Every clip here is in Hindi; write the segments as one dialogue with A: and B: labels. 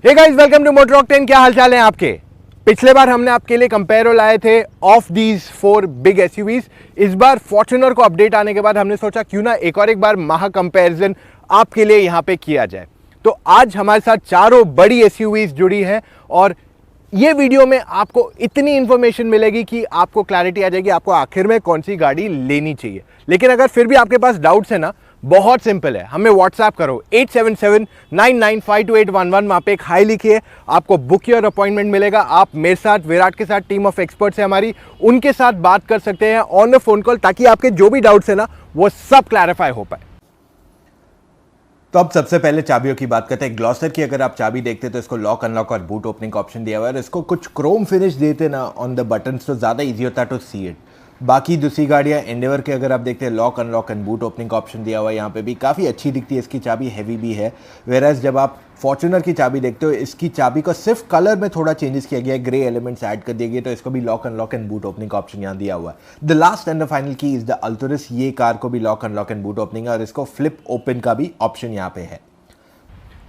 A: Hey guys, welcome to Motor Octane. क्या हालचाल है आपके? पिछले बार हमने आपके लिए कंपेरो लाए थे ऑफ दीज 4 बिग एसयूवीज। इस बार फॉर्च्यूनर को अपडेट आने के बाद हमने सोचा क्यों ना एक बार महा कंपैरिजन आपके लिए यहां पे किया जाए। तो आज हमारे साथ चारों बड़ी एसयूवीज जुड़ी हैं और ये वीडियो में आपको इतनी इंफॉर्मेशन मिलेगी कि आपको क्लैरिटी आ जाएगी आपको आखिर में कौन सी गाड़ी लेनी चाहिए। लेकिन अगर फिर भी आपके पास डाउट्स है ना, बहुत सिंपल है, हमें व्हाट्सएप करो 8779952811। वहां पे एक हाई लिखिए, आपको बुक योर अपॉइंटमेंट मिलेगा। आप मेरे साथ, विराट के साथ, टीम ऑफ एक्सपर्ट्स है हमारी, उनके साथ बात कर सकते हैं ऑन द फोन कॉल, ताकि आपके जो भी डाउट्स है ना वो सब क्लैरिफाई हो पाए।
B: तो अब सबसे पहले चाबियों की बात करते हैं। ग्लॉस्टर की अगर आप चाबी देखते हैं तो इसको लॉक अनलॉक और बूट ओपनिंग का ऑप्शन दिया हुआ है। इसको कुछ क्रोम फिनिश देते ना ऑन द बटन्स तो ज़्यादा इजी होता है टू सी इट। बाकी दूसरी गाड़ियाँ एंडेवर के अगर आप देखते हैं lock unlock and boot opening का ऑप्शन दिया हुआ है। यहाँ पे भी काफ़ी अच्छी दिखती है, इसकी चाबी हैवी भी है। वेराज जब आप फॉर्च्यूनर की चाबी देखते हो, इसकी चाबी को सिर्फ कलर में थोड़ा चेंजेस किया गया है, ग्रे एलिमेंट्स ऐड कर दिए गए, तो इसको भी lock unlock and boot opening का ऑप्शन यहाँ दिया हुआ है। The last and the final की इज द अल्टोरस। ये कार को भी lock unlock and boot opening है और इसको फ्लिप ओपन का भी ऑप्शन यहाँ पे है।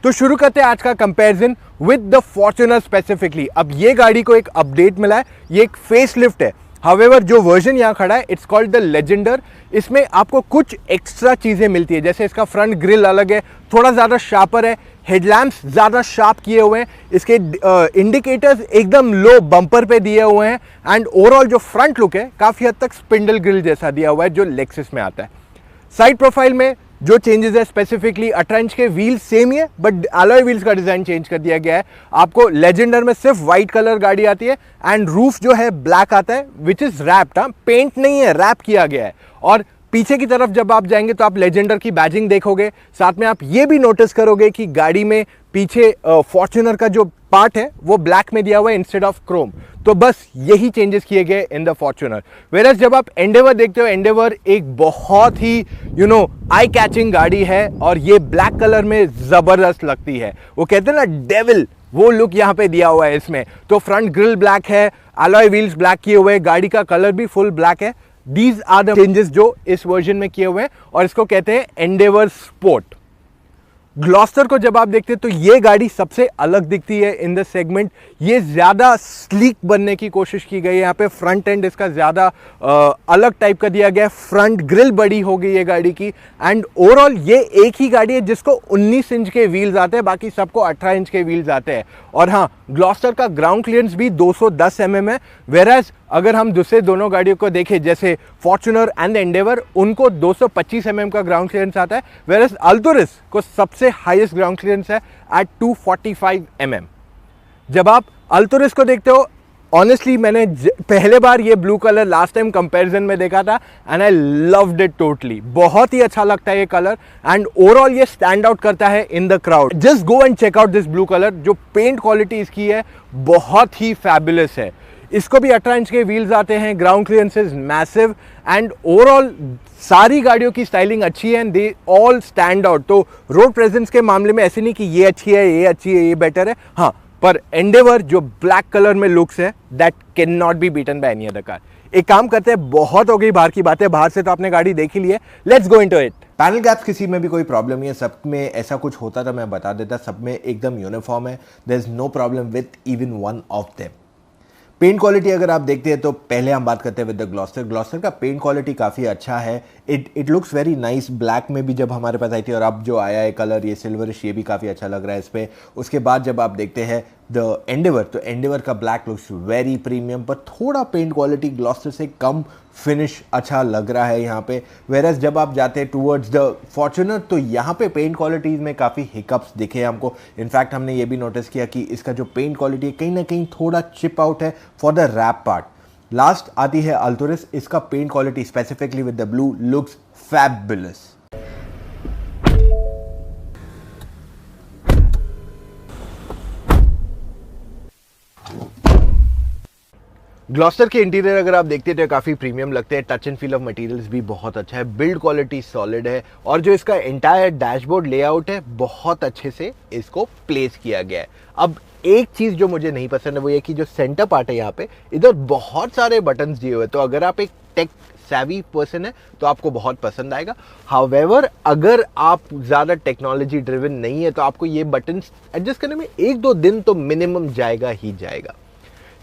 A: तो शुरू करते हैं आज का comparison with the Fortuner specifically. अब ये गाड़ी को एक अपडेट मिला है, ये एक फेस लिफ्ट है। हाउएवर जो वर्जन यहाँ खड़ा है इट्स कॉल्ड द लेजेंडर। इसमें आपको कुछ एक्स्ट्रा चीज़ें मिलती है, जैसे इसका फ्रंट ग्रिल अलग है, थोड़ा ज़्यादा शार्पर है, हेडलैम्प्स ज़्यादा शार्प किए हुए हैं, इसके इंडिकेटर्स एकदम लो बम्पर पे दिए हुए हैं एंड ओवरऑल जो फ्रंट लुक है काफ़ी हद तक स्पिंडल ग्रिल जैसा दिया हुआ है जो लेक्सस में आता है। साइड प्रोफाइल में जो चेंजेस है, स्पेसिफिकली 18 इंच के व्हील्स सेम ही है बट अलॉय व्हील्स का डिजाइन चेंज कर दिया गया है। आपको लेजेंडर में सिर्फ व्हाइट कलर गाड़ी आती है एंड रूफ जो है ब्लैक आता है विच इज रैप्ड। पेंट नहीं है, रैप किया गया है। और पीछे की तरफ जब आप जाएंगे तो आप लेजेंडर की बैजिंग देखोगे, साथ में आप ये भी नोटिस करोगे कि गाड़ी में पीछे फॉर्च्यूनर का जो पार्ट है वो ब्लैक में दिया हुआ है इंस्टेड ऑफ क्रोम। तो बस यही चेंजेस किए गए इन द फॉर्च्यूनर। वेरएज जब आप एंडेवर देखते हो, एंडेवर एक बहुत ही आई कैचिंग गाड़ी है और ये ब्लैक कलर में जबरदस्त लगती है। वो कहते हैं ना डेविल, वो लुक यहाँ पे दिया हुआ है इसमें। तो फ्रंट ग्रिल ब्लैक है, अलॉय व्हील्स ब्लैक किए हुए, गाड़ी का कलर भी फुल ब्लैक है। दीज आर द चेंजेस जो इस वर्जन में किए हुए हैं और इसको कहते हैं एंडेवर स्पोर्ट। ग्लॉस्टर को जब आप देखते हैं तो ये गाड़ी सबसे अलग दिखती है इन द सेगमेंट। ये ज़्यादा स्लीक बनने की कोशिश की गई है। यहाँ पे फ्रंट एंड इसका ज़्यादा अलग टाइप का दिया गया है, फ्रंट ग्रिल बड़ी हो गई है गाड़ी की एंड ओवरऑल ये एक ही गाड़ी है जिसको 19 इंच के व्हील्स आते हैं, बाकी सबको 18 इंच के व्हील्स आते हैं। और हाँ, ग्लॉस्टर का ग्राउंड क्लियरेंस भी 210 mm है, वेराज अगर हम दूसरे दोनों गाड़ियों को देखें जैसे फॉर्च्यूनर एंड एंडेवर, उनको 225 mm का ग्राउंड क्लियरेंस आता है, वेराज अल्टोरस को सबसे हाईएस्ट ग्राउंड क्लियरेंस है एट 245 mm। जब आप अल्टोरस को देखते हो, ऑनेस्टली मैंने पहले बार ये blue colour last time comparison में देखा था and I loved it totally. बहुत ही अच्छा लगता है ये कलर एंड ओवरऑल ये स्टैंड आउट करता है in the crowd. Just go and check out this blue colour. जो पेंट क्वालिटी इसकी है बहुत ही फैबुलस है। इसको भी 18 इंच के व्हील्स आते हैं, ground clearance is massive and overall सारी गाड़ियों की स्टाइलिंग अच्छी है and they all stand out. तो रोड प्रेजेंस के मामले में ऐसे नहीं कि ये अच्छी है, ये अच्छी है, ये बेटर है। हाँ, पर एंडेवर जो ब्लैक कलर में लुक्स है that can not be beaten by any other car. एक काम करते हैं, बहुत हो गई बाहर की बातें, बाहर से तो आपने गाड़ी देख ही ली है, let's go into it.
B: Panel gaps किसी में भी कोई प्रॉब्लम नहीं है, सब में ऐसा कुछ होता था मैं बता देता, सब में एकदम यूनिफॉर्म है। There is no problem with even one of them. Paint quality अगर आप देखते हैं तो पहले हम बात करते हैं विद द ग्लॉस्टर। ग्लॉस्टर का पेंट क्वालिटी काफ़ी अच्छा है, it looks very nice. Black में भी जब हमारे पास आई थी और अब जो आया है कलर ये सिल्वरिश, ये भी काफ़ी अच्छा लग रहा है इस पर। उसके बाद जब आप देखते हैं द एंडेवर, तो एंडेवर का ब्लैक लुक्स वेरी प्रीमियम, पर थोड़ा पेंट क्वालिटी ग्लॉस्टर से कम फिनिश अच्छा लग रहा है यहाँ पे। वेरएज जब आप जाते हैं टूवर्ड्स द फॉर्च्यूनर तो यहाँ पे पेंट क्वालिटीज़ में काफ़ी हिकअप्स दिखे हमको। इनफैक्ट हमने ये भी नोटिस किया कि इसका जो पेंट क्वालिटी है कहीं ना कहीं थोड़ा चिप आउट है for the wrap part. Last आती है अल्टोरस। इसका paint quality specifically with the blue looks fabulous.
A: Gloster के इंटीरियर अगर आप देखते हैं तो काफ़ी प्रीमियम लगते हैं। Touch and feel of materials भी बहुत अच्छा है, बिल्ड क्वालिटी सॉलिड है और जो इसका एंटायर डैशबोर्ड लेआउट है बहुत अच्छे से इसको प्लेस किया गया है। अब एक चीज़ जो मुझे नहीं पसंद है वो ये कि जो सेंटर पार्ट है यहाँ पे, इधर बहुत सारे बटन्स दिए हुए हैं। तो अगर आप एक टेक savvy पर्सन है तो आपको बहुत पसंद आएगा। हाउएवर अगर आप ज़्यादा टेक्नोलॉजी ड्रिवन नहीं है तो आपको ये बटन्स एडजस्ट करने में 1-2 दिन तो मिनिमम जाएगा ही जाएगा।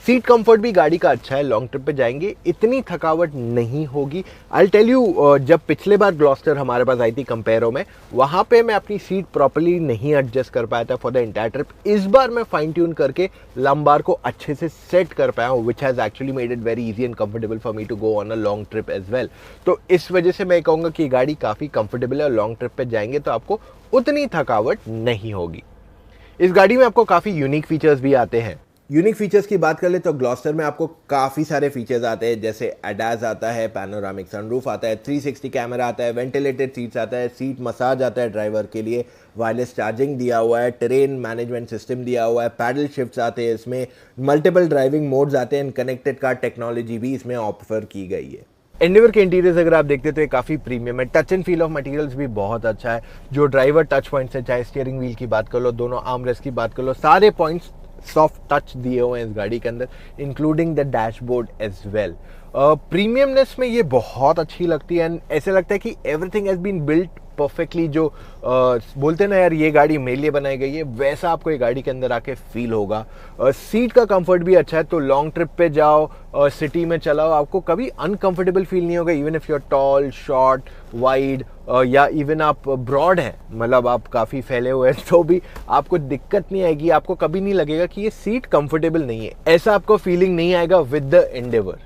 A: सीट कंफर्ट भी गाड़ी का अच्छा है, लॉन्ग ट्रिप पे जाएंगे इतनी थकावट नहीं होगी। आई टेल यू, जब पिछले बार ग्लॉस्टर हमारे पास आई थी कंपेयरो में, वहाँ पे मैं अपनी सीट प्रॉपर्ली नहीं एडजस्ट कर पाया था फॉर द एंटायर ट्रिप। इस बार मैं फाइन ट्यून करके लंबार को अच्छे से सेट कर पाया हूँ, which has actually made it very easy and comfortable for me to go on a long trip as well. तो इस वजह से मैं कहूँगा कि गाड़ी काफ़ी कंफर्टेबल है और लॉन्ग ट्रिप पे जाएंगे तो आपको उतनी थकावट नहीं होगी। इस गाड़ी में आपको काफ़ी यूनिक फीचर्स भी आते हैं।
B: यूनिक फीचर्स की बात कर ले तो ग्लॉस्टर में आपको काफ़ी सारे फीचर्स आते हैं, जैसे एडास आता है, पैनोरामिक सनरूफ आता है, 360 कैमरा आता है, वेंटिलेटेड सीट्स आता है, सीट मसाज आता है ड्राइवर के लिए, वायरलेस चार्जिंग दिया हुआ है, टेरेन मैनेजमेंट सिस्टम दिया हुआ है, पैडल शिफ्ट्स आते हैं, इसमें मल्टीपल ड्राइविंग मोड्स आते हैं, कनेक्टेड कार टेक्नोलॉजी भी इसमें ऑफर की गई है।
A: एंडेवर के इंटीरियर्स अगर आप देखते हैं तो ये काफ़ी प्रीमियम है। Touch and feel of materials भी बहुत अच्छा है। जो ड्राइवर टच पॉइंट्स है, चाहे स्टीयरिंग व्हील की बात कर लो, दोनों आर्मरेस्ट की बात कर लो, सारे पॉइंट्स सॉफ्ट टच दिए हुए हैं इस गाड़ी के अंदर, including the dashboard as well. Premiumness में ये बहुत अच्छी लगती है एंड ऐसे लगता है कि everything has been built perfectly. जो बोलते हैं ना यार ये गाड़ी मेरे लिए बनाई गई है, वैसा आपको ये गाड़ी के अंदर आके फील होगा। सीट का कंफर्ट भी अच्छा है, तो लॉन्ग ट्रिप पे जाओ, सिटी में चलाओ, आपको कभी अनकंफर्टेबल फील नहीं होगा। Even if you are tall, short, wide या इवन आप ब्रॉड हैं, मतलब आप काफ़ी फैले हुए हैं, तो भी आपको दिक्कत नहीं आएगी। आपको कभी नहीं लगेगा कि ये सीट कंफर्टेबल नहीं है, ऐसा आपको फीलिंग नहीं आएगा विद द एंडेवर।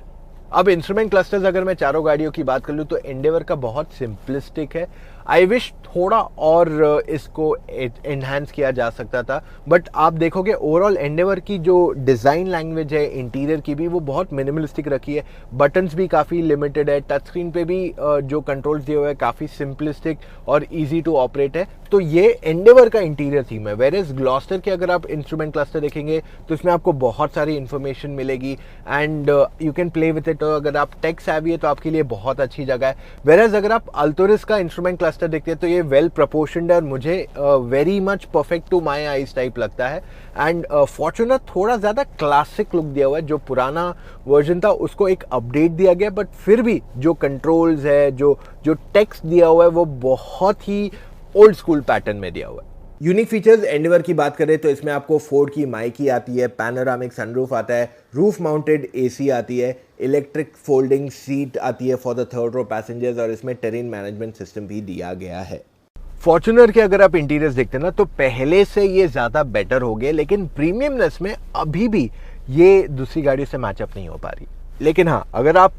A: अब इंस्ट्रूमेंट क्लस्टर्स अगर मैं चारों गाड़ियों की बात कर लूँ तो एंडेवर का बहुत सिंपलिस्टिक है। आई विश थोड़ा और इसको एनहांस किया जा सकता था, बट आप देखोगे ओवरऑल एंडेवर की जो डिज़ाइन लैंग्वेज है इंटीरियर की भी, वो बहुत मिनिमलिस्टिक रखी है। बटन्स भी काफ़ी लिमिटेड है, टच स्क्रीन पे भी जो कंट्रोल्स दिए हुए हैं काफ़ी सिंपलिस्टिक और इजी टू ऑपरेट है। तो ये एंडेवर का इंटीरियर थीम है। वेरेज ग्लॉस्टर के अगर आप इंस्ट्रूमेंट क्लस्टर देखेंगे तो इसमें आपको बहुत सारी इन्फॉर्मेशन मिलेगी and you can play with it. अगर आप टेक सेवी है तो आपके लिए बहुत अच्छी जगह है। वेरेज अगर आप अल्टोरिस का इंस्ट्रूमेंट क्लस्टर देखते हैं तो ये वेल प्रोपोर्शनड है और मुझे very much perfect to my eyes type लगता है। एंड फॉर्च्यूनर थोड़ा ज़्यादा क्लासिक लुक दिया हुआ है। जो पुराना वर्जन था उसको एक अपडेट दिया गया, बट फिर भी जो कंट्रोल्स है, जो टेक्स्ट दिया हुआ है, वो बहुत ही ओल्ड स्कूल पैटर्न में दिया हुआ है।
B: यूनिक फीचर्स एंडेवर की बात करें तो इसमें आपको फोर्ड की माइकी आती है, पैनोरामिक सनरूफ आता है, रूफ माउंटेड एसी आती है, इलेक्ट्रिक फोल्डिंग सीट आती है for the third row passengers, और इसमें टेरेन मैनेजमेंट सिस्टम भी दिया गया है।
A: फॉर्च्यूनर के अगर आप इंटीरियर्स देखते हैं ना तो पहले से ये ज़्यादा बेटर हो गए, लेकिन प्रीमियमनेस में अभी भी ये दूसरी गाड़ियों से मैचअप नहीं हो पा रही। लेकिन हाँ, अगर आप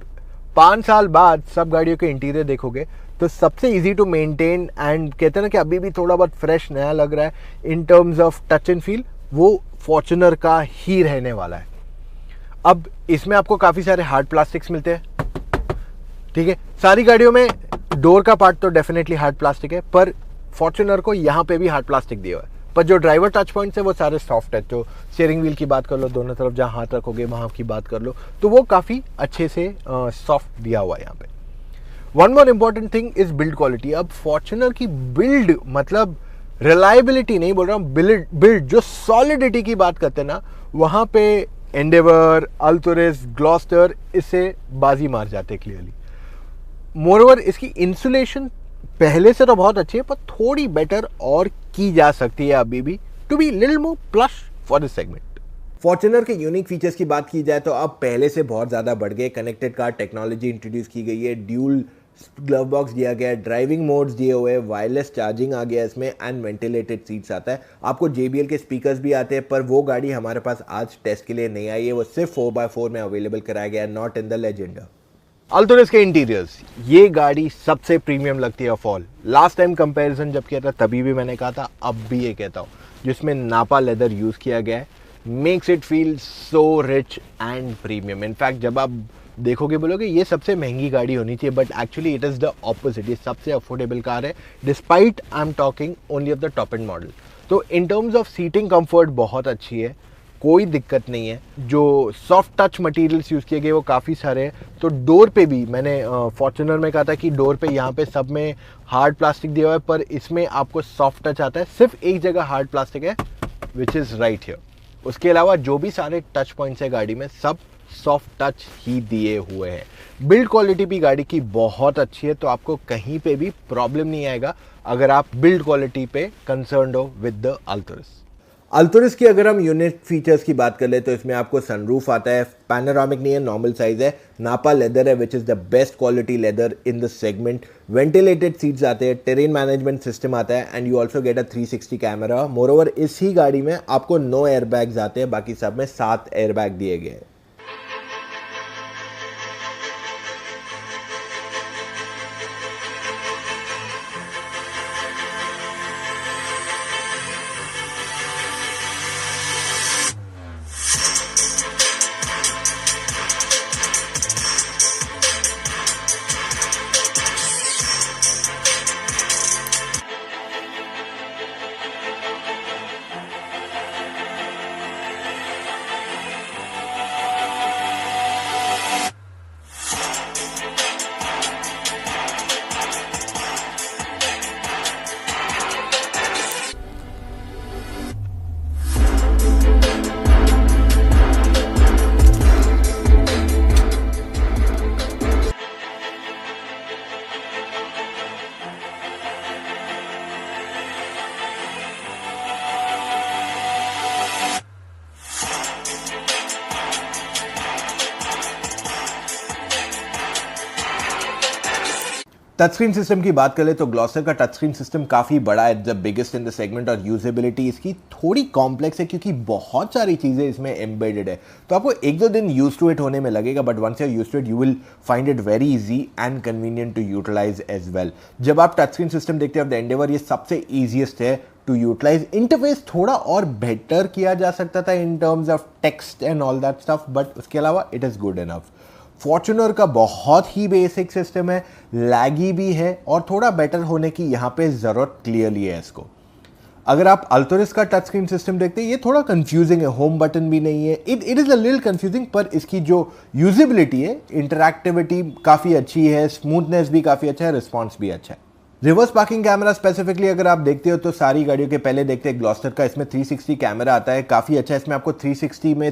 A: 5 साल बाद सब गाड़ियों के इंटीरियर देखोगे तो सबसे इजी टू मेंटेन एंड कहते हैं ना कि अभी भी थोड़ा बहुत फ्रेश नया लग रहा है इन terms of touch and feel, वो फॉर्च्यूनर का ही रहने वाला है। अब इसमें आपको काफ़ी सारे हार्ड प्लास्टिक्स मिलते हैं, ठीक है। सारी गाड़ियों में डोर का पार्ट तो डेफिनेटली हार्ड प्लास्टिक है, पर फॉर्च्यूनर को यहाँ पे भी हार्ड प्लास्टिक दिया हुआ है। पर जो ड्राइवर टच पॉइंट्स है वो सारे सॉफ्ट है। तो स्टीयरिंग व्हील की बात कर लो, दोनों तरफ जहाँ हाथ रखोगे वहाँ की बात कर लो, तो वो काफ़ी अच्छे से सॉफ्ट दिया हुआ है यहाँ पे। One more important thing is build quality. अब फॉर्च्यूनर की बिल्ड, मतलब रिलायबिलिटी नहीं बोल रहा हूँ, बिल्ड जो सॉलिडिटी की बात करते हैं ना, वहाँ पे एंडेवर, अल्टोरिस, ग्लॉस्टर इससे बाजी मार जाते क्लियरली। मोरओवर इसकी इंसुलेशन पहले से तो बहुत अच्छी है, पर थोड़ी बेटर और की जा सकती है अभी भी, to be little more plus for this segment.
B: Fortuner के यूनिक फीचर्स की बात की जाए तो अब पहले से बहुत ज़्यादा बढ़ गए। कनेक्टेड कार टेक्नोलॉजी इंट्रोड्यूस की गई है, ड्यूल ग्लव बॉक्स दिया गया है, ड्राइविंग मोड्स दिए हुए हैं, वायरलेस चार्जिंग आ गया इसमें एंड वेंटिलेटेड सीट्स आता है। आपको JBL के स्पीकर्स भी आते हैं, पर वो गाड़ी हमारे पास आज टेस्ट के लिए नहीं आई है, वो सिर्फ 4x4 में अवेलेबल कराया गया है, नॉट इन द लेजेंडर।
A: अल्टोरिस के इंटीरियर्स, ये गाड़ी सबसे प्रीमियम लगती है of all. Last time comparison जब किया था तभी भी मैंने कहा था, अब भी ये कहता हूँ, जिसमें नापा लेदर यूज़ किया गया है, makes it feel so rich and premium. In fact जब आप देखोगे बोलोगे ये सबसे महंगी गाड़ी होनी चाहिए, but actually it is the opposite. ये सबसे अफोर्डेबल कार है, despite I am talking only of the top end model. तो in terms of seating comfort बहुत अच्छी है, कोई दिक्कत नहीं है। जो सॉफ्ट टच मटेरियल्स यूज़ किए गए वो काफ़ी सारे हैं। तो डोर पे भी मैंने फॉर्च्यूनर में कहा था कि डोर पे यहाँ पे सब में हार्ड प्लास्टिक दिया हुआ है, पर इसमें आपको सॉफ्ट टच आता है। सिर्फ एक जगह हार्ड प्लास्टिक है, विच इज़ राइट हियर। उसके अलावा जो भी सारे टच पॉइंट्स है गाड़ी में सब सॉफ्ट टच ही दिए हुए हैं। बिल्ड क्वालिटी भी गाड़ी की बहुत अच्छी है, तो आपको कहीं पे भी प्रॉब्लम नहीं आएगा अगर आप बिल्ड क्वालिटी पे कंसर्न्ड हो विद द अल्टोरस।
B: अल्टोरस की अगर हम यूनिट फीचर्स की बात कर ले तो इसमें आपको सनरूफ आता है, पैनोरामिक नहीं है, नॉर्मल साइज है, नापा लेदर है which is the best quality leather in the segment, ventilated seats आते हैं, टेरेन मैनेजमेंट सिस्टम आता है and you also get a 360 camera. Moreover इस ही गाड़ी में आपको 9 एयरबैग्स आते हैं, बाकी सब में 7 एयरबैग दिए गए हैं। टच स्क्रीन सिस्टम की बात करें तो ग्लॉस्टर का टच स्क्रीन सिस्टम काफ़ी बड़ा है, the biggest in the segment, और यूजेबिलिटी इसकी थोड़ी कॉम्प्लेक्स है क्योंकि बहुत सारी चीज़ें इसमें एम्बेडेड है। तो आपको 1-2 दिन यूज टू इट होने में लगेगा, but once you are use to it you will find it very easy and convenient to utilize as well. जब आप टच स्क्रीन सिस्टम देखते हैं ऑफ द एंडेवर, ये सबसे ईजिएस्ट है टू यूटिलाइज। इंटरफेस थोड़ा और बेटर किया जा सकता था इन terms of text and all that stuff, but उसके अलावा it is good enough. Fortuner का बहुत ही बेसिक सिस्टम है, लैगी भी है और थोड़ा बेटर होने की यहाँ पे ज़रूरत क्लियरली है इसको। अगर आप अल्टोरस का टच स्क्रीन सिस्टम देखते हैं, ये थोड़ा कंफ्यूजिंग है, होम बटन भी नहीं है, it is a little confusing, पर इसकी जो यूजिबिलिटी है, इंटरैक्टिविटी काफ़ी अच्छी है, स्मूथनेस भी काफ़ी अच्छा है, रिस्पॉन्स भी अच्छा है। रिवर्स पार्किंग कैमरा स्पेसिफिकली अगर आप देखते हो तो सारी गाड़ियों के पहले देखते हैं ग्लॉस्टर का, इसमें 360 कैमरा आता है, काफ़ी अच्छा है। इसमें आपको 360 में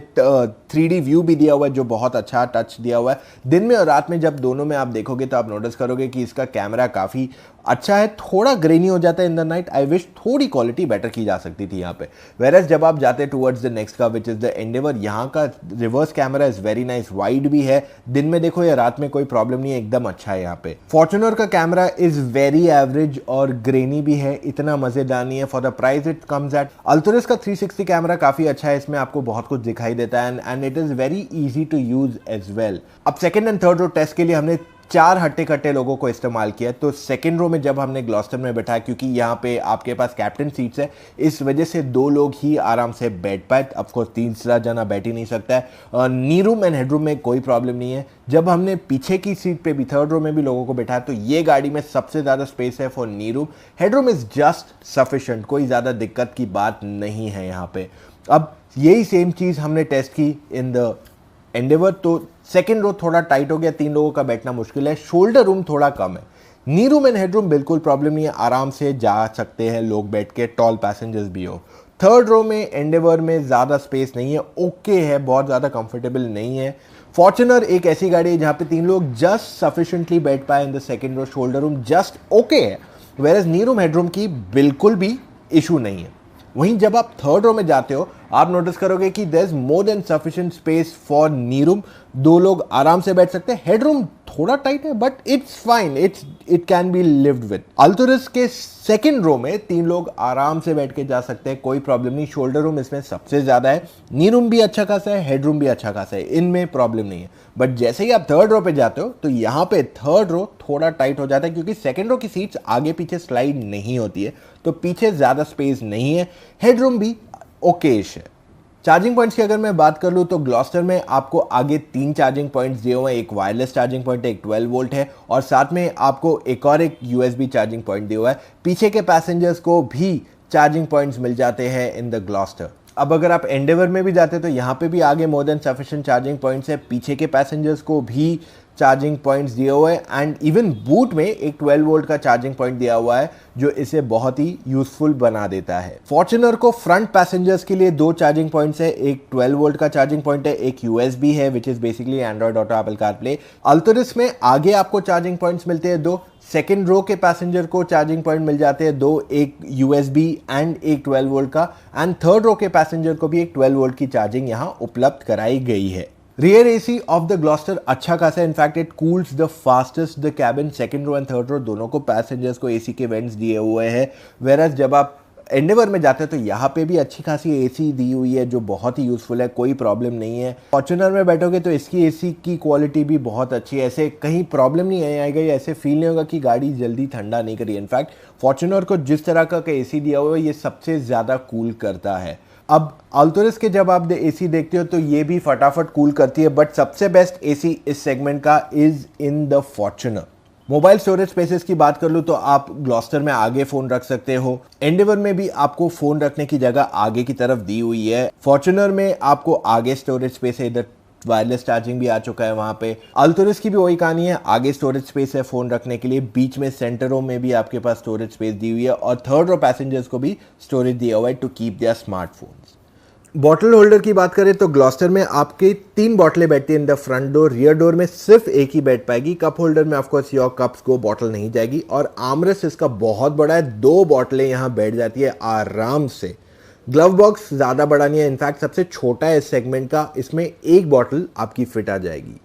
B: 3D व्यू भी दिया हुआ है जो बहुत अच्छा टच दिया हुआ है। दिन में और रात में जब दोनों में आप देखोगे तो आप नोटिस करोगे कि इसका कैमरा काफ़ी अच्छा है, थोड़ा ग्रेनी हो जाता है in the night. I wish थोड़ी क्वालिटी बेटर की जा सकती थी यहाँ पे। वेरएस जब आप जाते हैं टुवर्ड्स द नेक्स्ट का विच इज़ द एंडेवर, यहाँ का reverse camera is very nice, wide भी है, दिन में देखो या रात में कोई प्रॉब्लम नहीं है, एकदम अच्छा है यहाँ पे। फॉर्च्यूनर का कैमरा इज़ वेरी एवरेज और ग्रेनी भी है, इतना मज़ेदार नहीं है। For the price it comes at. Alturas का 360 कैमरा काफ़ी अच्छा है, इसमें आपको बहुत कुछ दिखाई देता है and it is very easy to use as well. अब second and third row test के लिए हमने 4 हट्टे कट्टे लोगों को इस्तेमाल किया। तो सेकेंड रो में जब हमने ग्लॉस्टर में बैठा, क्योंकि यहाँ पे आपके पास कैप्टन सीट्स है, इस वजह से 2 लोग ही आराम से बैठ पाए। ऑफकोर्स 3 जना बैठ ही नहीं सकता है। नी रूम एंड हेडरूम में कोई प्रॉब्लम नहीं है। जब हमने पीछे की सीट पे भी थर्ड रो में भी लोगों को बैठाया तो ये गाड़ी में सबसे ज़्यादा स्पेस है for knee room. Headroom is just sufficient, कोई ज़्यादा दिक्कत की बात नहीं है यहाँ पे। अब यही सेम चीज़ हमने टेस्ट की इन द एंडेवर, तो सेकेंड रो थोड़ा टाइट हो गया, 3 लोगों का बैठना मुश्किल है। शोल्डर रूम थोड़ा कम है। नी रूम एंड हेड रूम बिल्कुल प्रॉब्लम नहीं है, आराम से जा सकते हैं लोग बैठ के, टॉल पैसेंजर्स भी हो। थर्ड रो में एंडेवर में ज़्यादा स्पेस नहीं है, ओके है, बहुत ज़्यादा कंफर्टेबल नहीं है। फॉर्च्यूनर एक ऐसी गाड़ी है जहाँ पे 3 लोग जस्ट सफिशिएंटली बैठ पाए in the second row. Shoulder room just okay है, whereas knee room head room की बिल्कुल भी इशू नहीं है। वहीं जब आप थर्ड रो में जाते हो आप नोटिस करोगे कि there is more than sufficient space for knee room, 2 लोग आराम से बैठ सकते हैं। हेड रूम थोड़ा टाइट है but it's fine, it can be lived with. Alturas के सेकंड रो में 3 लोग आराम से बैठ के जा सकते हैं, कोई प्रॉब्लम नहीं। शोल्डर रूम इसमें सबसे ज्यादा है, नी रूम भी अच्छा खासा है, हेड रूम भी अच्छा खासा है, इनमें प्रॉब्लम नहीं है। बट जैसे ही आप थर्ड रो पे जाते हो तो यहाँ पे थर्ड रो थोड़ा टाइट हो जाता है, क्योंकि सेकंड रो की सीट्स आगे पीछे स्लाइड नहीं होती है, तो पीछे ज्यादा स्पेस नहीं है। हेड रूम भी ओकेश है। चार्जिंग पॉइंट्स की अगर मैं बात कर लूँ तो ग्लॉस्टर में आपको आगे 3 चार्जिंग पॉइंट्स दिए हुए हैं, एक वायरलेस चार्जिंग पॉइंट है, एक 12 वोल्ट है, और साथ में आपको एक USB चार्जिंग पॉइंट दिया हुआ है। पीछे के पैसेंजर्स को भी चार्जिंग पॉइंट्स मिल जाते हैं इन द ग्लॉस्टर। अब अगर आप एंडेवर में भी जाते हैं तो यहाँ पे भी आगे मोर देन सफिशिएंट चार्जिंग पॉइंट्स है, पीछे के पैसेंजर्स को भी चार्जिंग पॉइंट्स दिए हुए हैं एंड इवन बूट में एक 12 वोल्ट का चार्जिंग पॉइंट दिया हुआ है जो इसे बहुत ही यूजफुल बना देता है। फॉर्च्यूनर को फ्रंट पैसेंजर्स के लिए 2 चार्जिंग पॉइंट्स है, एक 12 वोल्ट का चार्जिंग पॉइंट है, एक यूएसबी है which is basically Android Auto, Apple CarPlay. Alturas में आगे आपको चार्जिंग पॉइंट्स मिलते हैं 2, सेकेंड रो के पैसेंजर को चार्जिंग पॉइंट मिल जाते हैं 2, एक यूएसबी एंड एक 12 वोल्ट का, एंड थर्ड रो के पैसेंजर को भी एक 12 वोल्ट की चार्जिंग यहां उपलब्ध कराई गई है। Rear AC of the Gloster अच्छा खासा, in fact it cools the fastest the cabin. Second row and third row दोनों को पैसेंजर्स को एसी के वेंट्स दिए हुए हैं, वेरस जब आप एंडेवर में जाते हैं तो यहाँ पे भी अच्छी खासी एसी दी हुई है जो बहुत ही यूजफुल है, कोई प्रॉब्लम नहीं है। फॉर्च्यूनर में बैठोगे तो इसकी एसी की क्वालिटी भी बहुत अच्छी है, ऐसे कहीं प्रॉब्लम नहीं आएगा, ऐसे फील नहीं होगा कि गाड़ी जल्दी ठंडा नहीं करी। इनफैक्ट फॉर्च्यूनर को जिस तरह का एसी दिया हुआ है ये सबसे ज़्यादा कूल करता है। अब अल्टोरिस के जब आप एसी देखते हो तो ये भी फटाफट कूल करती है, बट सबसे बेस्ट एसी इस सेगमेंट का is in the Fortuner. Mobile storage spaces की बात कर लूँ तो आप ग्लॉस्टर में आगे फ़ोन रख सकते हो, एंडेवर में भी आपको फ़ोन रखने की जगह आगे की तरफ दी हुई है, फॉर्च्यूनर में आपको आगे स्टोरेज स्पेस है, इधर वायरलेस चार्जिंग भी आ चुका है वहाँ पे। अल्टोरिस की भी वही कहानी है, आगे स्टोरेज स्पेस है फ़ोन रखने के लिए, बीच में सेंटर रो में भी आपके पास स्टोरेज स्पेस दी हुई है और थर्ड रो पैसेंजर्स को भी स्टोरेज दिया हुआ है to keep their smartphones. Bottle holder की बात करें तो ग्लॉस्टर में आपके 3 बॉटलें बैठती हैं in the front door, rear door में सिर्फ एक ही बैठ पाएगी। कप होल्डर में ऑफकोर्स योर कप्स को बॉटल नहीं जाएगी और आर्मरेस्ट इसका बहुत बड़ा है, 2 बॉटलें यहाँ बैठ जाती है आराम से। ग्लव बॉक्स ज़्यादा बड़ा नहीं है, इनफैक्ट सबसे छोटा है इस सेगमेंट का, इसमें एक बॉटल आपकी फिट आ जाएगी।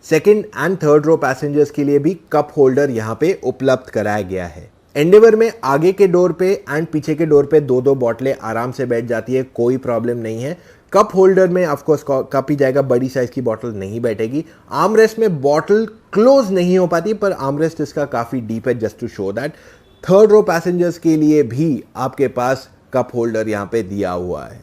B: Second and third row passengers के लिए भी कप होल्डर यहाँ पे उपलब्ध कराया गया है। एंडेवर में आगे के डोर पे एंड पीछे के डोर पे 2-2 बॉटलें आराम से बैठ जाती है, कोई प्रॉब्लम नहीं है। कप होल्डर में ऑफकोर्स कप ही जाएगा, बड़ी साइज की बॉटल नहीं बैठेगी। आर्मरेस्ट में बॉटल क्लोज नहीं हो पाती पर आर्मरेस्ट इसका काफ़ी डीप है, just to show that. Third row passengers के लिए भी आपके पास कप होल्डर यहाँ पे दिया हुआ है।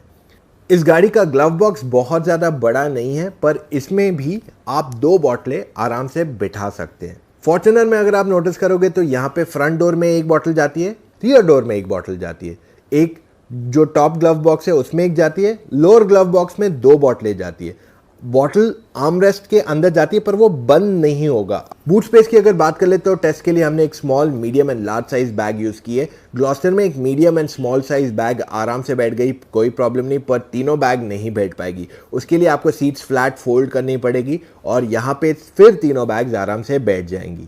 B: इस गाड़ी का ग्लव बॉक्स बहुत ज़्यादा बड़ा नहीं है पर इसमें भी आप 2 बॉटलें आराम से बिठा सकते हैं। फॉर्च्यूनर में अगर आप नोटिस करोगे तो यहाँ पे फ्रंट डोर में एक बॉटल जाती है, रियर डोर में एक बॉटल जाती है, एक जो टॉप ग्लव बॉक्स है उसमें एक जाती है, लोअर ग्लव बॉक्स में 2 बॉटलें जाती है। बॉटल आर्मरेस्ट के अंदर जाती है पर वो बंद नहीं होगा। बूट स्पेस की अगर बात कर ले तो टेस्ट के लिए हमने एक small, medium and large size bag use की है। ग्लॉस्टर में एक medium and small size bag आराम से बैठ गई, कोई प्रॉब्लम नहीं, पर तीनों बैग नहीं बैठ पाएगी। उसके लिए आपको सीट्स फ्लैट फोल्ड करनी पड़ेगी और यहाँ पे फिर तीनों बैग्स आराम से बैठ जाएंगी।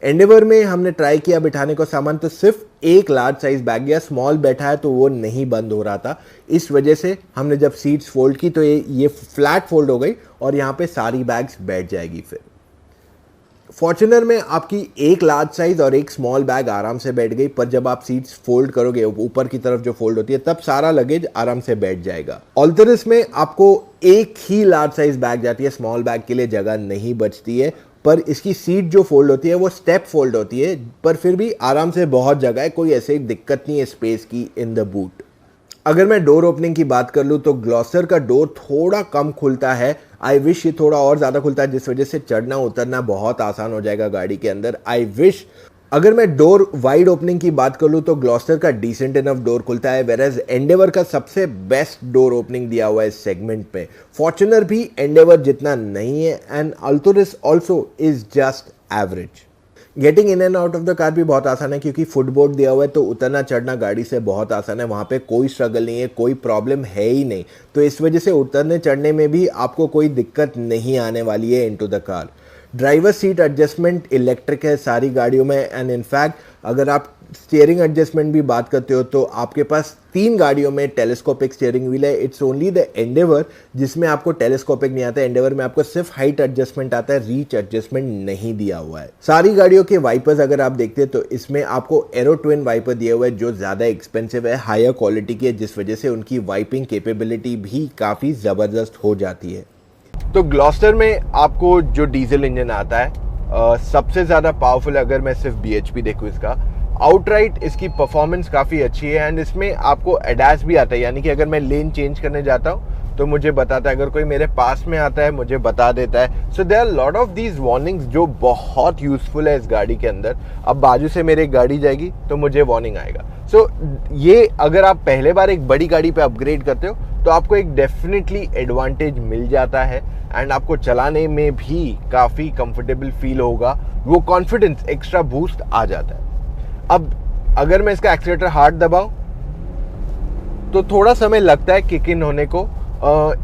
B: एंडेवर में हमने ट्राई किया बिठाने को सामान तो सिर्फ एक लार्ज साइज बैग या स्मॉल बैठा है तो वो नहीं बंद हो रहा था, इस वजह से हमने जब सीट्स फोल्ड की तो ये फ्लैट फोल्ड हो गई और यहाँ पे सारी बैग्स बैठ जाएगी। फिर फॉर्च्यूनर में आपकी एक लार्ज साइज और एक स्मॉल बैग आराम से बैठ गई, पर जब आप सीट्स फोल्ड करोगे ऊपर की तरफ जो फोल्ड होती है तब सारा लगेज आराम से बैठ जाएगा। अल्टोरिस में आपको एक ही लार्ज साइज बैग जाती है, स्मॉल बैग के लिए जगह नहीं बचती है, पर इसकी सीट जो फोल्ड होती है वो स्टेप फोल्ड होती है, पर फिर भी आराम से बहुत जगह है, कोई ऐसे दिक्कत नहीं है स्पेस की इन द बूट। अगर मैं डोर ओपनिंग की बात कर लूँ तो ग्लॉस्टर का डोर थोड़ा कम खुलता है, आई विश ये थोड़ा और ज़्यादा खुलता है जिस वजह से चढ़ना उतरना बहुत आसान हो जाएगा गाड़ी के अंदर, आई विश। अगर मैं डोर वाइड ओपनिंग की बात कर लूँ तो ग्लॉस्टर का डिसेंट इनफ डोर खुलता है, वेरएज एंडेवर का सबसे बेस्ट डोर ओपनिंग दिया हुआ है इस सेगमेंट पे। फॉर्च्यूनर भी एंडेवर जितना नहीं है and Alturas also is just average. Getting in and out of the car भी बहुत आसान है क्योंकि फुटबोर्ड दिया हुआ है तो उतरना चढ़ना गाड़ी से बहुत आसान है, वहाँ पे कोई स्ट्रगल नहीं है, कोई प्रॉब्लम है ही नहीं, तो इस वजह से उतरने चढ़ने में भी आपको कोई दिक्कत नहीं आने वाली है into the car. Driver seat adjustment electric है सारी गाड़ियों में एंड इनफैक्ट अगर आप स्टीयरिंग एडजस्टमेंट भी बात करते हो तो आपके पास 3 गाड़ियों में टेलीस्कोपिक स्टीयरिंग व्हील है। इट्स ओनली द एंडेवर जिसमें आपको टेलीस्कोपिक नहीं आता है, एंडेवर में आपको सिर्फ हाइट एडजस्टमेंट आता है, रीच एडजस्टमेंट नहीं दिया हुआ है। सारी गाड़ियों के वाइपर्स अगर आप देखते हैं तो इसमें आपको एरो ट्विन वाइपर दिए हुए हैं जो ज़्यादा एक्सपेंसिव है, हायर क्वालिटी की है, जिस वजह से उनकी वाइपिंग कैपेबिलिटी भी काफ़ी ज़बरदस्त हो जाती है। तो ग्लॉस्टर में आपको जो डीजल इंजन आता है सबसे ज़्यादा पावरफुल, अगर मैं सिर्फ BHP देखूँ इसका आउटराइट, इसकी परफॉर्मेंस काफ़ी अच्छी है एंड इसमें आपको एडास भी आता है, यानी कि अगर मैं लेन चेंज करने जाता हूँ
A: तो मुझे बताता है, अगर कोई मेरे पास में आता है मुझे बता देता है. So there are lot of these warnings जो बहुत यूजफुल है इस गाड़ी के अंदर. अब बाजू से मेरी गाड़ी जाएगी तो मुझे वार्निंग आएगा. सो ये अगर आप पहले बार एक बड़ी गाड़ी पे अपग्रेड करते हो तो आपको एक डेफिनेटली एडवांटेज मिल जाता है एंड आपको चलाने में भी काफ़ी कंफर्टेबल फील होगा. वो कॉन्फिडेंस एक्स्ट्रा बूस्ट आ जाता है. अब अगर मैं इसका एक्सीलेटर हार्ड दबाऊं तो थोड़ा समय लगता है किक इन होने को.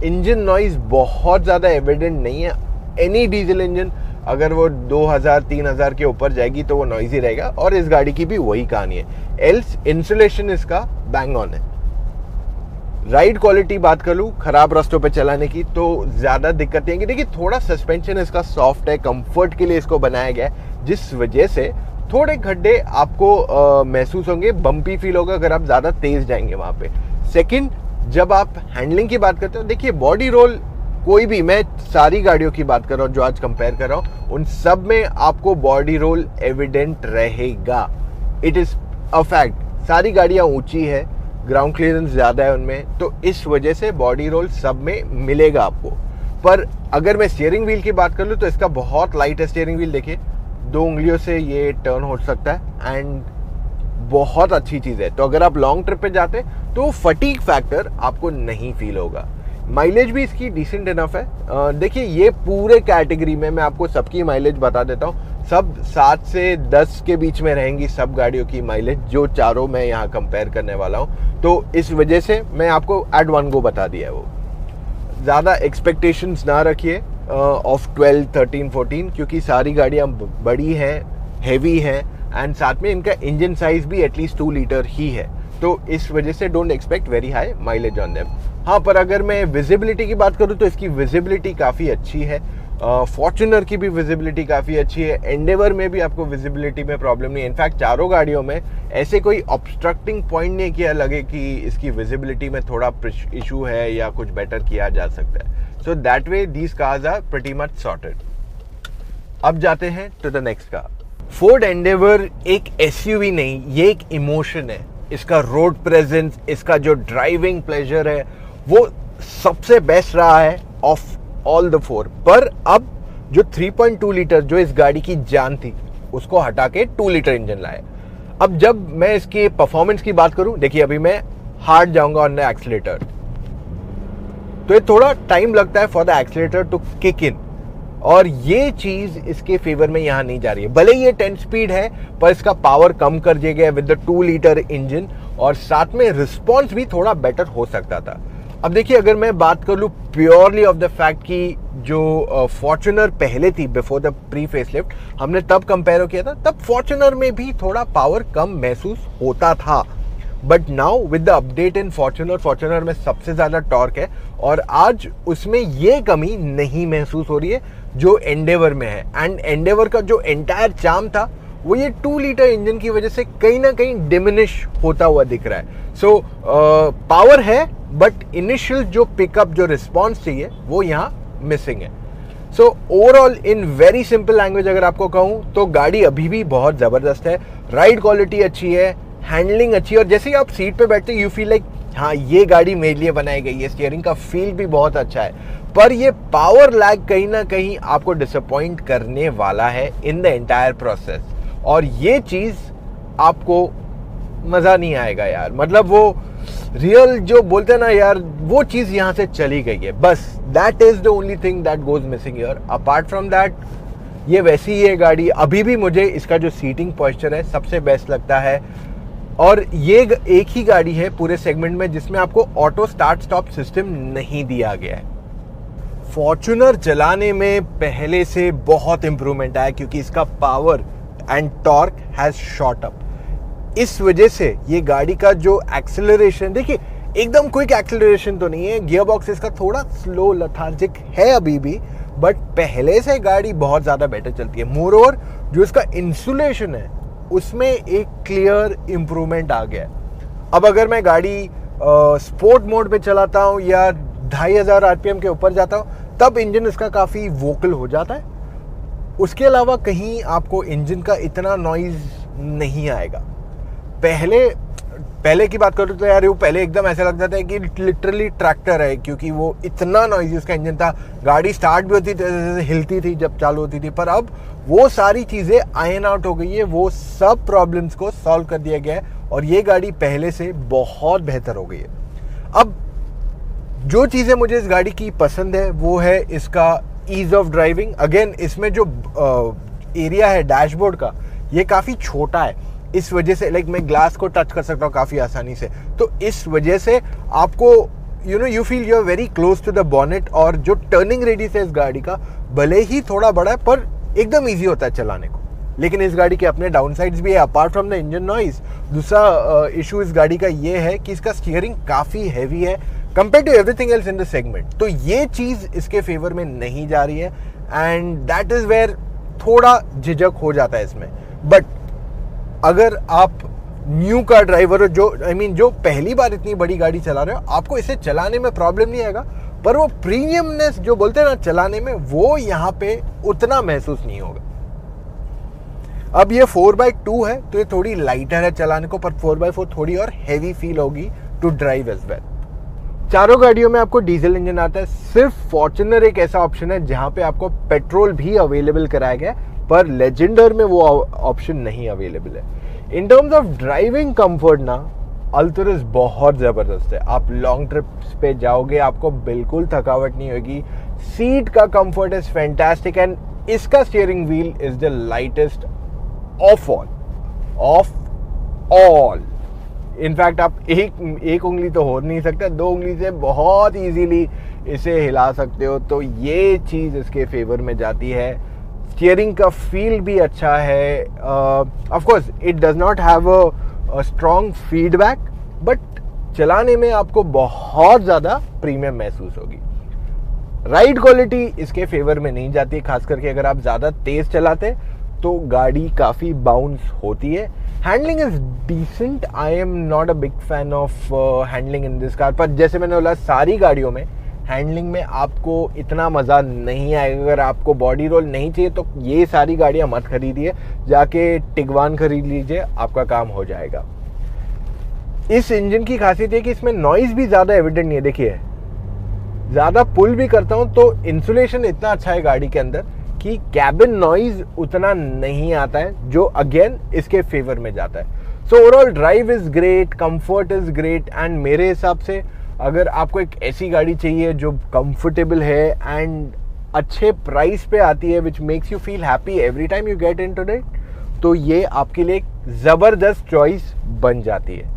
A: इंजन नॉइज बहुत ज़्यादा एविडेंट नहीं है. एनी डीजल इंजन अगर वो 2000-3000 के ऊपर जाएगी तो वो नॉइजी रहेगा, और इस गाड़ी की भी वही कहानी है. एल्स इंसुलेशन इसका बैंग ऑन है. राइड क्वालिटी बात कर लूँ खराब रास्तों पे चलाने की तो ज़्यादा दिक्कत नहीं है. देखिए थोड़ा सस्पेंशन इसका सॉफ्ट है, कंफर्ट के लिए इसको बनाया गया है, जिस वजह से थोड़े गड्ढे आपको महसूस होंगे, बम्पी फील होगा अगर आप ज़्यादा तेज़ जाएंगे वहाँ पे. सेकंड, जब आप हैंडलिंग की बात करते हो, देखिए बॉडी रोल कोई भी, मैं सारी गाड़ियों की बात कर रहा हूँ जो आज कंपेयर कर रहा हूँ, उन सब में आपको बॉडी रोल एविडेंट रहेगा. It is a fact. सारी गाड़ियाँ ऊंची है, ग्राउंड क्लियरेंस ज़्यादा है उनमें, तो इस वजह से बॉडी रोल सब में मिलेगा आपको. पर अगर मैं स्टीयरिंग व्हील की बात कर लूँ तो इसका बहुत लाइट है स्टीयरिंग व्हील. देखिए 2 उंगलियों से ये टर्न हो सकता है एंड बहुत अच्छी चीज़ है. तो अगर आप लॉन्ग ट्रिप पे जाते तो फटीग फैक्टर आपको नहीं फील होगा. माइलेज भी इसकी डिसेंट इनफ है. देखिए ये पूरे कैटेगरी में मैं आपको सबकी माइलेज बता देता हूँ. सब 7 से 10 के बीच में रहेंगी सब गाड़ियों की माइलेज, जो चारों मैं यहाँ कंपेयर करने वाला हूँ. तो इस वजह से मैं आपको एट वन गो बता दिया है. वो ज़्यादा एक्सपेक्टेशंस ना रखिए ऑफ 12, 13, 14, क्योंकि सारी गाड़ियाँ बड़ी हैं, हैवी हैं एंड साथ में इनका इंजन साइज भी एटलीस्ट 2 लीटर ही है. तो इस वजह से don't expect very high mileage on them. हाँ, पर अगर मैं विजिबिलिटी की बात करूँ तो इसकी विजिबिलिटी काफ़ी अच्छी है. फॉर्च्यूनर की भी विजिबिलिटी काफ़ी अच्छी है. एंडेवर में भी आपको विजिबिलिटी में प्रॉब्लम नहीं है. इनफैक्ट चारों गाड़ियों में ऐसे कोई ऑब्स्ट्रक्टिंग पॉइंट नहीं किया लगे कि इसकी विजिबिलिटी में थोड़ा इशू है या कुछ बेटर किया जा सकता है. So that way these cars are pretty much sorted. अब जाते हैं to the next car. Ford Endeavour एक एसयूवी नहीं, ये एक इमोशन है. इसका रोड प्रेजेंस, इसका जो ड्राइविंग प्लेजर है वो सबसे बेस्ट रहा है ऑफ ऑल द 4. पर अब जो 3.2 लीटर जो इस गाड़ी की जान थी उसको हटा के 2 लीटर इंजन लाए. अब जब मैं इसके परफॉर्मेंस की बात करूं, देखिए अभी मैं हार्ड जाऊंगा ऑन द एक्सीलेटर तो ये थोड़ा टाइम लगता है for the accelerator to kick in, और ये चीज इसके फेवर में यहां नहीं जा रही है. भले ये 10 स्पीड है पर इसका पावर कम कर दिया गया विद द 2 लीटर इंजन, और साथ में रिस्पॉन्स भी थोड़ा बेटर हो सकता था. अब देखिए अगर मैं बात कर लूँ प्योरली ऑफ द फैक्ट कि जो फॉर्च्यूनर पहले थी बिफोर द प्री फेसलिफ्ट, हमने तब कंपेयर किया था, तब फॉर्च्यूनर में भी थोड़ा पावर कम महसूस होता था. But now with the update in Fortuner में सबसे ज़्यादा टॉर्क है, और आज उसमें ये कमी नहीं महसूस हो रही है जो एंडेवर में है. एंड एंडेवर का जो एंटायर चार्म था वो ये 2 लीटर इंजन की वजह से कहीं ना कहीं डिमिनिश होता हुआ दिख रहा है. सो पावर है बट इनिशियल जो पिकअप, जो रिस्पॉन्स चाहिए वो यहाँ मिसिंग है. So overall in very simple language अगर आपको कहूँ तो गाड़ी अभी भी बहुत ज़बरदस्त है. राइड क्वालिटी अच्छी है, हैंडलिंग अच्छी है, और जैसे ही आप सीट पे बैठते यू फील लाइक हाँ ये गाड़ी मेरे लिए बनाई गई है. स्टीयरिंग का फील भी बहुत अच्छा है, पर ये पावर लैग कहीं ना कहीं आपको डिसअपॉइंट करने वाला है इन द एंटायर प्रोसेस, और ये चीज़ आपको मज़ा नहीं आएगा यार. मतलब वो रियल जो बोलते हैं ना यार, वो चीज़ यहाँ से चली गई है. बस that is the only thing that goes missing here. Apart from that ये वैसी ही है गाड़ी. अभी भी मुझे इसका जो सीटिंग पोस्चर है सबसे बेस्ट लगता है, और ये एक ही गाड़ी है पूरे सेगमेंट में जिसमें आपको ऑटो स्टार्ट स्टॉप सिस्टम नहीं दिया गया है. फॉर्च्यूनर चलाने में पहले से बहुत इंप्रूवमेंट आया क्योंकि इसका power and torque has shot up. इस वजह से ये गाड़ी का जो एक्सेलरेशन, देखिए एकदम क्विक एक्सेलरेशन तो नहीं है, गियर बॉक्स इसका थोड़ा स्लो लथार्जिक है अभी भी, बट पहले से गाड़ी बहुत ज़्यादा बेटर चलती है. मोर ओवर जो इसका इंसुलेशन है उसमें एक क्लियर इम्प्रूवमेंट आ गया है. अब अगर मैं गाड़ी स्पोर्ट मोड पे चलाता हूँ या 2500 RPM के ऊपर जाता हूँ तब इंजन इसका काफ़ी वोकल हो जाता है. उसके अलावा कहीं आपको इंजन का इतना नॉइज़ नहीं आएगा. पहले पहले की बात करूँ तो यार वो पहले एकदम ऐसा लगता था कि लिटरली ट्रैक्टर है, क्योंकि वो इतना नॉइजी उसका इंजन था, गाड़ी स्टार्ट भी होती थी जैसे हिलती थी जब चालू होती थी। पर अब वो सारी चीज़ें आयन आउट हो गई है, वो सब प्रॉब्लम्स को सॉल्व कर दिया गया है और ये गाड़ी पहले से बहुत बेहतर हो गई है। अब जो चीज़ें मुझे इस गाड़ी की पसंद है वो है इसका ईज ऑफ ड्राइविंग। अगेन इसमें जो एरिया है डैशबोर्ड का ये काफ़ी छोटा है, इस वजह से लाइक मैं ग्लास को टच कर सकता हूँ काफ़ी आसानी से, तो इस वजह से आपको you feel you are very close to the bonnet. और जो टर्निंग रेडियस है इस गाड़ी का भले ही थोड़ा बड़ा है पर एकदम ईजी होता है चलाने को। लेकिन इस गाड़ी के अपने डाउन साइड्स भी है apart from the engine noise. दूसरा इशू इस गाड़ी का ये है कि इसका स्टीयरिंग काफ़ी हैवी है compare to everything else in the segment, तो ये चीज़ इसके फेवर में नहीं जा रही है एंड दैट इज़ वेयर थोड़ा झिझक हो जाता है इसमें। बट अगर आप न्यू कार ड्राइवर हो, जो जो पहली बार इतनी बड़ी गाड़ी चला रहे हो, आपको इसे चलाने में प्रॉब्लम नहीं आएगा, पर वो प्रीमियमनेस जो बोलते हैं ना चलाने में, वो यहाँ पे उतना महसूस नहीं होगा। अब ये 4x2 है तो ये थोड़ी लाइटर है चलाने को, पर 4x4 थोड़ी और हैवी फील होगी टू ड्राइव एज वेल। चारों गाड़ियों में आपको डीजल इंजन आता है, सिर्फ फॉर्च्यूनर एक ऐसा ऑप्शन है जहां पे आपको पेट्रोल भी अवेलेबल कराया गया है, पर लेजेंडर में वो ऑप्शन नहीं अवेलेबल है। इन टर्म्स ऑफ ड्राइविंग कंफर्ट ना अल्टुरस बहुत ज़बरदस्त है। आप लॉन्ग ट्रिप्स पे जाओगे आपको बिल्कुल थकावट नहीं होगी, सीट का कंफर्ट इज फैंटास्टिक एंड इसका steering wheel is the lightest of all. In fact आप एक उंगली तो हो नहीं सकता, 2 उंगली से बहुत इजीली इसे हिला सकते हो, तो ये चीज़ इसके फेवर में जाती है। स्टीयरिंग का फील भी अच्छा है। Of course it does not have a strong feedback, but चलाने में आपको बहुत ज़्यादा प्रीमियम महसूस होगी। राइड क्वालिटी इसके फेवर में नहीं जाती है, खास करके अगर आप ज़्यादा तेज़ चलाते तो गाड़ी काफ़ी बाउंस होती है। Handling is decent, I am not a big fan of handling in this car, पर जैसे मैंने बोला सारी गाड़ियों में हैंडलिंग में आपको इतना मज़ा नहीं आएगा। अगर आपको बॉडी रोल नहीं चाहिए तो ये सारी गाड़ियाँ मत खरीदिए, जाके टिगवान खरीद लीजिए, आपका काम हो जाएगा। इस इंजन की खासियत है कि इसमें नॉइज़ भी ज़्यादा एविडेंट नहीं है। देखिए ज़्यादा पुल भी करता हूँ तो इंसुलेशन इतना अच्छा है गाड़ी के अंदर कि कैबिन नॉइज उतना नहीं आता है, जो अगेन इसके फेवर में जाता है। So overall drive is great, comfort is great and मेरे हिसाब से अगर आपको एक ऐसी गाड़ी चाहिए जो कंफर्टेबल है एंड अच्छे प्राइस पे आती है which makes you feel happy every time you get into it, तो ये आपके लिए एक ज़बरदस्त चॉइस बन जाती है।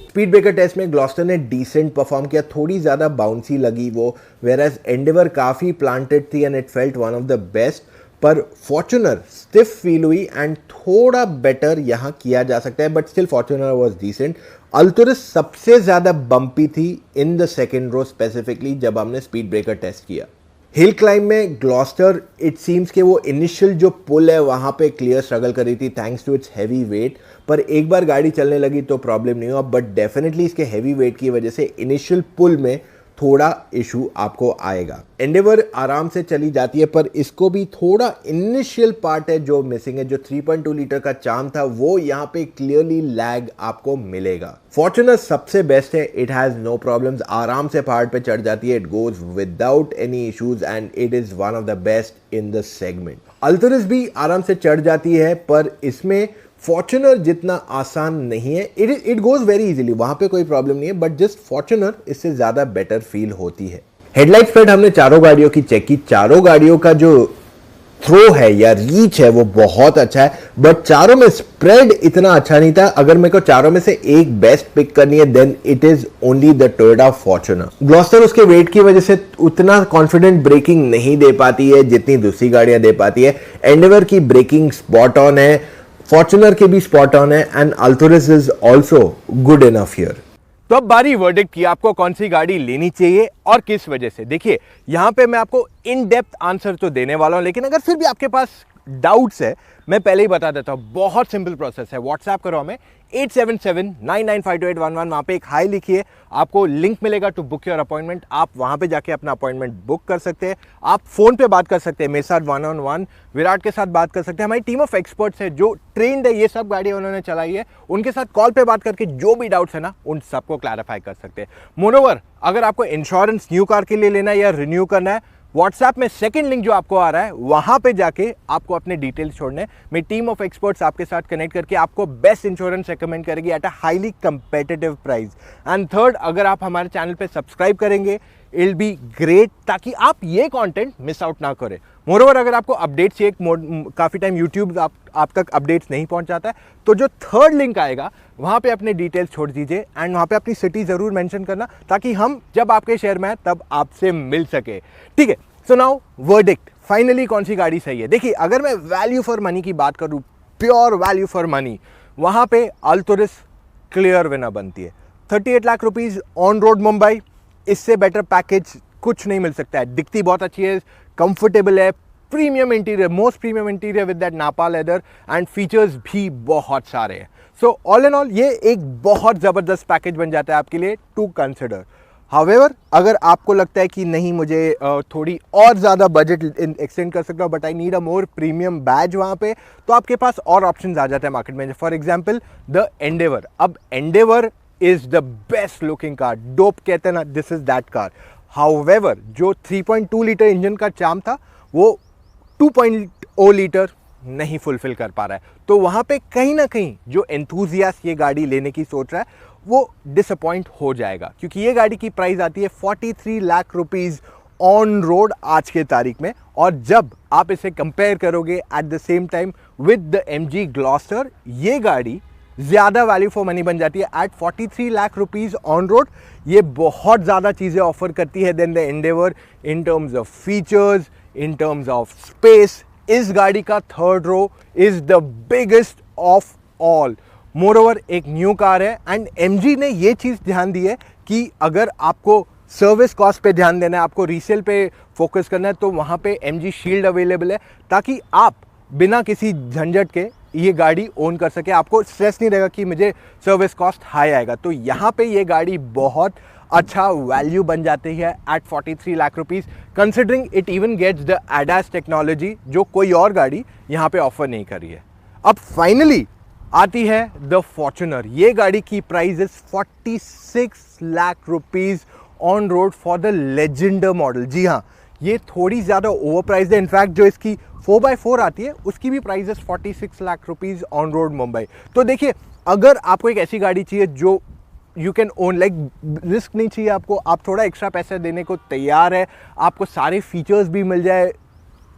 B: स्पीड ब्रेकर टेस्ट में ग्लॉस्टर ने डिसेंट परफॉर्म किया, थोड़ी ज़्यादा बाउंसी लगी वो, वेराज एंडेवर काफ़ी प्लांटेड थी and it felt one of the best, पर फॉर्च्यूनर स्टिफ फील हुई एंड थोड़ा बेटर यहाँ किया जा सकता है, but still Fortuner was decent. Alturas सबसे ज़्यादा बम्पी थी in the second row specifically जब हमने स्पीड ब्रेकर टेस्ट किया। हिल क्लाइंब में ग्लॉस्टर इट सीम्स कि वो इनिशियल जो पुल है वहाँ पे क्लियर स्ट्रगल कर रही थी thanks to its heavy weight, पर एक बार गाड़ी चलने लगी तो प्रॉब्लम नहीं हुआ, बट डेफिनेटली इसके हैवी वेट की वजह से इनिशियल पुल में थोड़ा इशू आपको आएगा। एंडेवर आराम से चली जाती है, पर इसको भी थोड़ा इनिशियल पार्ट है जो मिसिंग है, जो 3.2 लीटर का चार्म था वो यहाँ पे क्लियरली लैग आपको मिलेगा। फॉर्च्यूनर सबसे बेस्ट है, इट हैज़ नो प्रॉब्लम्स, आराम से पहाड़ पे चढ़ जाती है, it goes without any issues and it is one of the best in the segment. Alturas भी आराम से चढ़ जाती है, पर इसमें फॉर्च्यूनर जितना आसान नहीं है, इट गोज वेरी इजीली, वहां पे कोई प्रॉब्लम नहीं है, बट जस्ट फॉर्च्यूनर इससे ज़्यादा बेटर फील होती है। हेडलाइट स्प्रेड हमने चारों गाड़ियों की चेक की, चारों गाड़ियों का जो थ्रो है या रीच है वो बहुत अच्छा है, बट चारों में स्प्रेड इतना अच्छा नहीं था। अगर मेरे को चारों में से एक बेस्ट पिक करनी है then it is only the Toyota Fortuner. Gloster उसके वेट की वजह से उतना कॉन्फिडेंट ब्रेकिंग नहीं दे पाती है जितनी दूसरी गाड़ियां दे पाती है। एंडेवर की ब्रेकिंग स्पॉट ऑन है, फॉर्च्यूनर के भी स्पॉट ऑन है and Alturas is also good enough here.
A: तो अब बारी वर्डिक्ट की, आपको कौन सी गाड़ी लेनी चाहिए और किस वजह से। देखिए यहां पे मैं आपको इन डेप्थ आंसर तो देने वाला हूं, लेकिन अगर फिर भी आपके पास डाउट्स है मैं पहले ही बता देता हूं, बहुत सिंपल प्रोसेस है। व्हाट्सएप करो हमें 8779952811 वहाँ पे एक हाई लिखिए, आपको लिंक मिलेगा टू बुक योर अपॉइंटमेंट। आप वहाँ पे जाके अपना अपॉइंटमेंट बुक कर सकते हैं। आप फ़ोन पे बात कर सकते हैं मेरे साथ 1-on-1, विराट के साथ बात कर सकते हैं। हमारी टीम ऑफ एक्सपर्ट्स है जो ट्रेंड है, ये सब गाड़ियाँ उन्होंने चलाई है, उनके साथ कॉल पे बात करके जो भी डाउट्स है ना उन सबको क्लैरिफाई कर सकते हैं। मोरोवर, अगर आपको इंश्योरेंस न्यू कार के लिए लेना है या रिन्यू करना है, व्हाट्सएप में सेकंड लिंक जो आपको आ रहा है वहां पे जाके आपको अपने डिटेल्स छोड़ने, मेरी टीम ऑफ एक्सपर्ट्स आपके साथ कनेक्ट करके आपको बेस्ट इंश्योरेंस रिकमेंड करेगी at a highly competitive price. And third, अगर आप हमारे चैनल पे सब्सक्राइब करेंगे इट विल बी ग्रेट, ताकि आप ये कंटेंट मिस आउट ना करें। मोरोवर, अगर आपको अपडेट्स चाहिए, काफ़ी टाइम यूट्यूब आप तक अपडेट्स नहीं पहुंचाता है, तो जो थर्ड लिंक आएगा वहाँ पे अपने डिटेल्स छोड़ दीजिए एंड वहाँ पे अपनी सिटी ज़रूर मेंशन करना, ताकि हम जब आपके शहर में आए तब आपसे मिल सके। ठीक है, सो नाउ वर्डिक्ट, फाइनली कौन सी गाड़ी सही है। देखिए, अगर मैं वैल्यू फॉर मनी की बात करूँ, प्योर वैल्यू फॉर मनी, वहाँ पे अल्टोरिस क्लियर विनर बनती है। 38 lakh rupees on road Mumbai, इससे बेटर पैकेज कुछ नहीं मिल सकता है। दिखती बहुत अच्छी है, कंफर्टेबल है, premium interior, most premium interior with that नापा लेदर, एंड फीचर्स भी बहुत सारे हैं। सो ऑल एंड ऑल ये एक बहुत ज़बरदस्त पैकेज बन जाता है आपके लिए टू कंसिडर। हावेवर, अगर आपको लगता है कि नहीं, मुझे थोड़ी और ज़्यादा बजट एक्सटेंड कर सकता हूँ but I need a more premium badge वहाँ पे, तो आपके पास और ऑप्शंस आ जाते हैं मार्केट में। For example the Endeavour. अब Endeavour is the best looking car, dope कहते हैं ना, this is that car. However, जो 3.2 लीटर इंजन का चार्म था वो 2.0 लीटर नहीं फुलफिल कर पा रहा है, तो वहाँ पे कहीं ना कहीं जो एंथुजियास्ट ये गाड़ी लेने की सोच रहा है वो डिसअपॉइंट हो जाएगा, क्योंकि ये गाड़ी की प्राइस आती है 43 लाख रुपीज़ ऑन रोड आज के तारीख में। और जब आप इसे कंपेयर करोगे at the same time with the MG Gloster, ये गाड़ी ज़्यादा वैल्यू फॉर मनी बन जाती है at 43 lakh rupees on road. ये बहुत ज़्यादा चीज़ें ऑफर करती है then the Endeavour in terms of features, in terms of space. इस गाड़ी का third row is the biggest of all. Moreover, एक न्यू कार है एंड MG ने ये चीज़ ध्यान दी है कि अगर आपको सर्विस कॉस्ट पे ध्यान देना है, आपको रीसेल पे फोकस करना है, तो वहाँ पे MG शील्ड अवेलेबल है, ताकि आप बिना किसी झंझट के ये गाड़ी ओन कर सके। आपको स्ट्रेस नहीं रहेगा कि मुझे सर्विस कॉस्ट हाई आएगा। तो यहाँ पे ये गाड़ी बहुत अच्छा वैल्यू बन जाती है at 43 lakh rupees, considering it even gets the ADAS technology जो कोई और गाड़ी यहाँ पे ऑफर नहीं कर रही है। अब फाइनली आती है द फॉर्च्यूनर। ये गाड़ी की price is 46 lakh rupees on road for the Legender model. जी हाँ, ये थोड़ी ज़्यादा ओवर प्राइस है। इनफैक्ट जो इसकी 4x4 आती है उसकी भी प्राइस है 46 lakh rupees on road Mumbai. तो देखिए, अगर आपको एक ऐसी गाड़ी चाहिए जो you can own, like risk नहीं चाहिए आपको, आप थोड़ा एक्स्ट्रा पैसा देने को तैयार है, आपको सारे फीचर्स भी मिल जाए,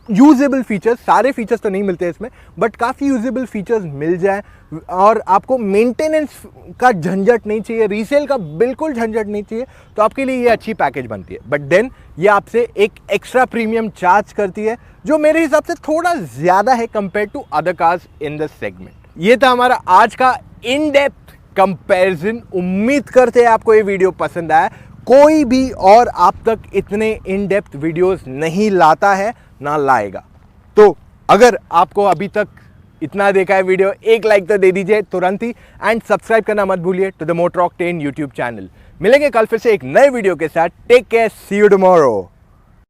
A: यूजेबल फीचर्स, सारे फीचर्स तो नहीं मिलते इसमें बट काफ़ी यूजेबल फीचर्स मिल जाए, और आपको मेंटेनेंस का झंझट नहीं चाहिए, रीसेल का बिल्कुल झंझट नहीं चाहिए, तो आपके लिए ये अच्छी पैकेज बनती है। बट देन ये आपसे एक एक्स्ट्रा प्रीमियम चार्ज करती है जो मेरे हिसाब से थोड़ा ज़्यादा है compare to other cars in the segment. ये था हमारा आज का इन डेप्थ कंपैरिजन। उम्मीद करते हैं आपको ये वीडियो पसंद आया। कोई भी और आप तक इतने इन डेप्थ वीडियोस नहीं लाता है, ना लाएगा। तो अगर आपको अभी तक इतना देखा है वीडियो, एक लाइक तो दे दीजिए तुरंत ही, एंड सब्सक्राइब करना मत भूलिए to the Motor Octane YouTube channel. मिलेंगे कल फिर से एक नए वीडियो के साथ। Take care, see you tomorrow.